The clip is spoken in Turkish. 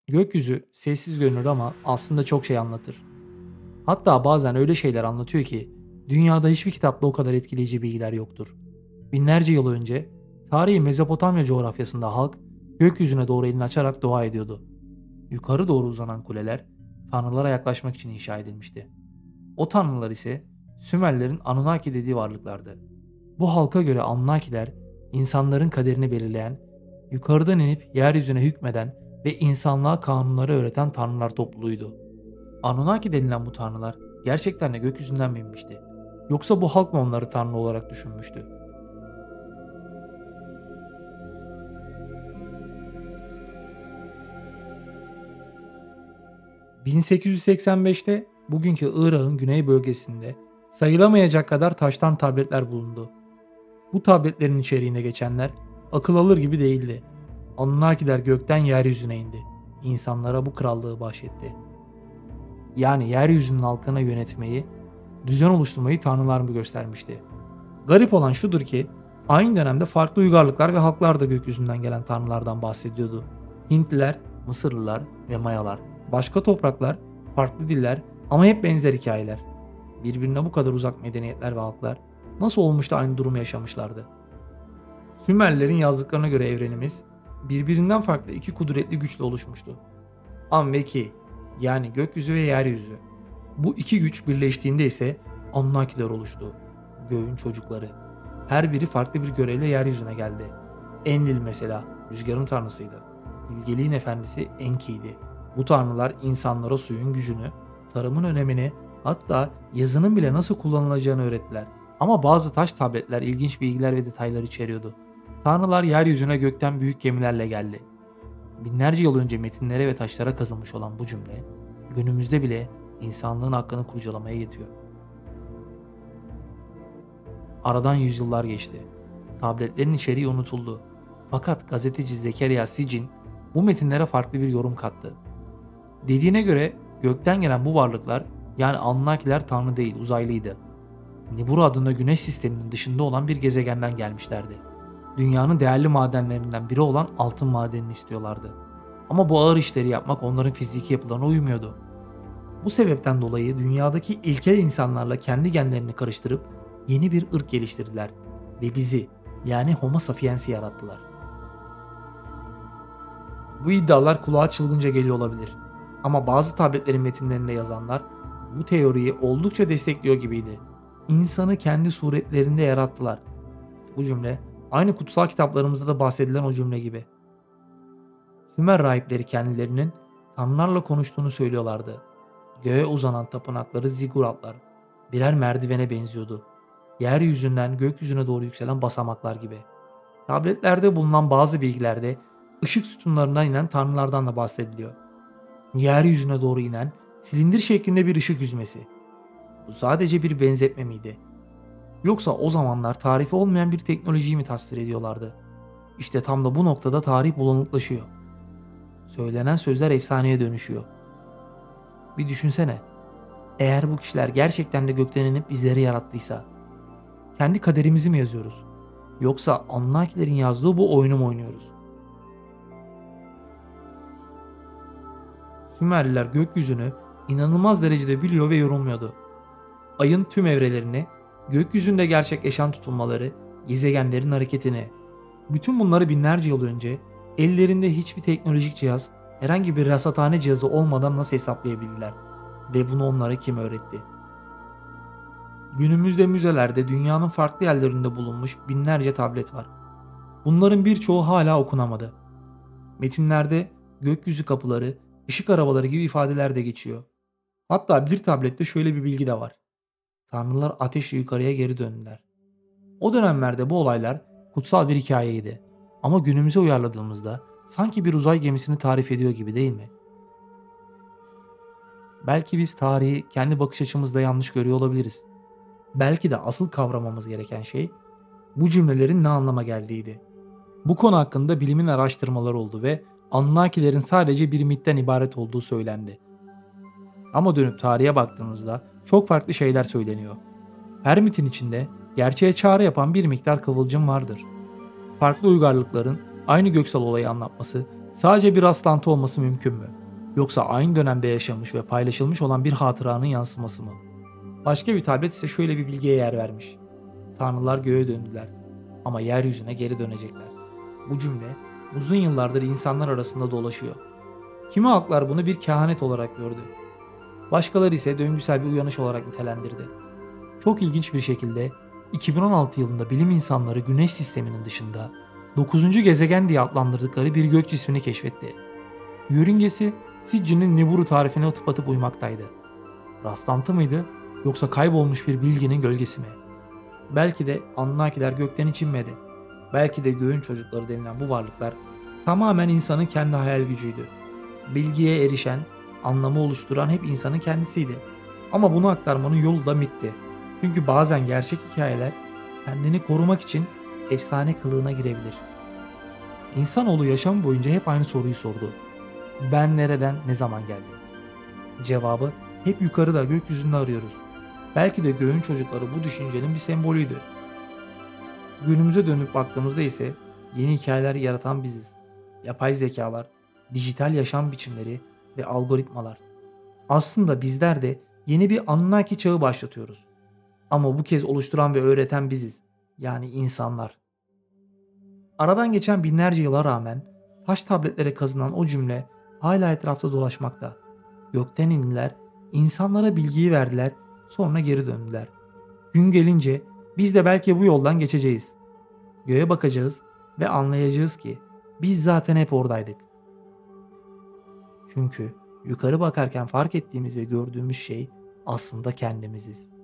Gökyüzü sessiz görünür ama aslında çok şey anlatır. Hatta bazen öyle şeyler anlatıyor ki dünyada hiçbir kitapta o kadar etkileyici bilgiler yoktur. Binlerce yıl önce tarihi Mezopotamya coğrafyasında halk gökyüzüne doğru elini açarak dua ediyordu. Yukarı doğru uzanan kuleler tanrılara yaklaşmak için inşa edilmişti. O tanrılar ise Sümerlerin Anunnaki dediği varlıklardı. Bu halka göre Anunnakiler insanların kaderini belirleyen, yukarıdan inip yeryüzüne hükmeden ve insanlığa kanunları öğreten tanrılar topluluğuydu. Anunnaki denilen bu tanrılar gerçekten de gökyüzünden mi inmişti? Yoksa bu halk mı onları tanrı olarak düşünmüştü? 1885'te bugünkü Irak'ın güney bölgesinde sayılamayacak kadar taştan tabletler bulundu. Bu tabletlerin içeriğinde geçenler akıl alır gibi değildi. Anunnakiler gökten yeryüzüne indi. İnsanlara bu krallığı bahşetti. Yani yeryüzünün halkına yönetmeyi, düzen oluşturmayı tanrılar mı göstermişti? Garip olan şudur ki aynı dönemde farklı uygarlıklar ve halklar da gökyüzünden gelen tanrılardan bahsediyordu. Hintliler, Mısırlılar ve Mayalar. Başka topraklar, farklı diller ama hep benzer hikayeler. Birbirine bu kadar uzak medeniyetler ve halklar nasıl olmuş da aynı durumu yaşamışlardı? Sümerlerin yazdıklarına göre evrenimiz birbirinden farklı iki kudretli güçle oluşmuştu. An ve Ki, yani gökyüzü ve yeryüzü. Bu iki güç birleştiğinde ise Anunnakiler oluştu. Göğün çocukları. Her biri farklı bir görevle yeryüzüne geldi. Enlil mesela rüzgarın tanrısıydı. Bilgeliğin efendisi Enki'ydi. Bu tanrılar insanlara suyun gücünü, tarımın önemini, hatta yazının bile nasıl kullanılacağını öğrettiler. Ama bazı taş tabletler ilginç bilgiler ve detaylar içeriyordu. Tanrılar yeryüzüne gökten büyük gemilerle geldi. Binlerce yıl önce metinlere ve taşlara kazınmış olan bu cümle, günümüzde bile insanlığın hakkını kurcalamaya yetiyor. Aradan yüzyıllar geçti. Tabletlerin içeriği unutuldu. Fakat gazeteci Zekeriya Sitchin bu metinlere farklı bir yorum kattı. Dediğine göre gökten gelen bu varlıklar, yani Anunnakiler tanrı değil uzaylıydı. Nibiru adında güneş sisteminin dışında olan bir gezegenden gelmişlerdi. Dünyanın değerli madenlerinden biri olan altın madenini istiyorlardı. Ama bu ağır işleri yapmak onların fiziki yapılarına uymuyordu. Bu sebepten dolayı dünyadaki ilkel insanlarla kendi genlerini karıştırıp yeni bir ırk geliştirdiler ve bizi, yani Homo sapiens'i yarattılar. Bu iddialar kulağa çılgınca geliyor olabilir. Ama bazı tabletlerin metinlerinde yazanlar bu teoriyi oldukça destekliyor gibiydi. İnsanı kendi suretlerinde yarattılar. Bu cümle aynı kutsal kitaplarımızda da bahsedilen o cümle gibi. Sümer rahipleri kendilerinin tanrılarla konuştuğunu söylüyorlardı. Göğe uzanan tapınakları ziguratlar birer merdivene benziyordu. Yeryüzünden gökyüzüne doğru yükselen basamaklar gibi. Tabletlerde bulunan bazı bilgilerde ışık sütunlarından inen tanrılardan da bahsediliyor. Yeryüzüne doğru inen silindir şeklinde bir ışık yüzmesi. Bu sadece bir benzetme miydi? Yoksa o zamanlar tarifi olmayan bir teknolojiyi mi tasvir ediyorlardı? İşte tam da bu noktada tarih bulanıklaşıyor. Söylenen sözler efsaneye dönüşüyor. Bir düşünsene. Eğer bu kişiler gerçekten de gökten inip bizleri yarattıysa, kendi kaderimizi mi yazıyoruz? Yoksa Anunnakilerin yazdığı bu oyunu mu oynuyoruz? Sümerliler gökyüzünü inanılmaz derecede biliyor ve yorumluyordu. Ayın tüm evrelerini, gökyüzünde gerçekleşen tutulmaları, gezegenlerin hareketini, bütün bunları binlerce yıl önce ellerinde hiçbir teknolojik cihaz, herhangi bir rasathane cihazı olmadan nasıl hesaplayabildiler? Ve bunu onlara kim öğretti? Günümüzde müzelerde dünyanın farklı yerlerinde bulunmuş binlerce tablet var. Bunların birçoğu hala okunamadı. Metinlerde gökyüzü kapıları, ışık arabaları gibi ifadeler de geçiyor. Hatta bir tablette şöyle bir bilgi de var. Tanrılar ateşle yukarıya geri döndüler. O dönemlerde bu olaylar kutsal bir hikayeydi. Ama günümüze uyarladığımızda sanki bir uzay gemisini tarif ediyor gibi değil mi? Belki biz tarihi kendi bakış açımızda yanlış görüyor olabiliriz. Belki de asıl kavramamız gereken şey bu cümlelerin ne anlama geldiğiydi. Bu konu hakkında bilimin araştırmaları oldu ve Anunnakilerin sadece bir mitten ibaret olduğu söylendi. Ama dönüp tarihe baktığımızda çok farklı şeyler söyleniyor. Her mitin içinde gerçeğe çağrı yapan bir miktar kıvılcım vardır. Farklı uygarlıkların aynı göksel olayı anlatması Sadece bir rastlantı olması mümkün mü? Yoksa aynı dönemde yaşamış ve paylaşılmış olan bir hatıranın yansıması mı? Başka bir tablet ise şöyle bir bilgiye yer vermiş. Tanrılar göğe döndüler ama yeryüzüne geri dönecekler. Bu cümle uzun yıllardır insanlar arasında dolaşıyor. Kimi halklar bunu bir kehanet olarak gördü. Başkaları ise döngüsel bir uyanış olarak nitelendirdi. Çok ilginç bir şekilde 2016 yılında bilim insanları Güneş sisteminin dışında 9. gezegen diye adlandırdıkları bir gök cismini keşfetti. Yörüngesi Sitchin'in Nibiru tarifine tıpatıp uymaktaydı. Rastlantı mıydı yoksa kaybolmuş bir bilginin gölgesi mi? Belki de Anunnakiler gökten hiç inmedi. Belki de göğün çocukları denilen bu varlıklar tamamen insanın kendi hayal gücüydü. Bilgiye erişen, anlamı oluşturan hep insanın kendisiydi. Ama bunu aktarmanın yolu da mitti. Çünkü bazen gerçek hikayeler kendini korumak için efsane kılığına girebilir. İnsanoğlu yaşam boyunca hep aynı soruyu sordu. Ben nereden, ne zaman geldim? Cevabı hep yukarıda, gökyüzünde arıyoruz. Belki de göğün çocukları bu düşüncenin bir sembolüydü. Günümüze dönüp baktığımızda ise yeni hikayeler yaratan biziz. Yapay zekalar, dijital yaşam biçimleri ve algoritmalar. Aslında bizler de yeni bir Anunnaki çağı başlatıyoruz. Ama bu kez oluşturan ve öğreten biziz. Yani insanlar. Aradan geçen binlerce yıla rağmen taş tabletlere kazınan o cümle hala etrafta dolaşmakta. Gökten indiler, insanlara bilgiyi verdiler, sonra geri döndüler. Gün gelince biz de belki bu yoldan geçeceğiz. Göğe bakacağız ve anlayacağız ki biz zaten hep oradaydık. Çünkü yukarı bakarken fark ettiğimiz ve gördüğümüz şey aslında kendimiziz.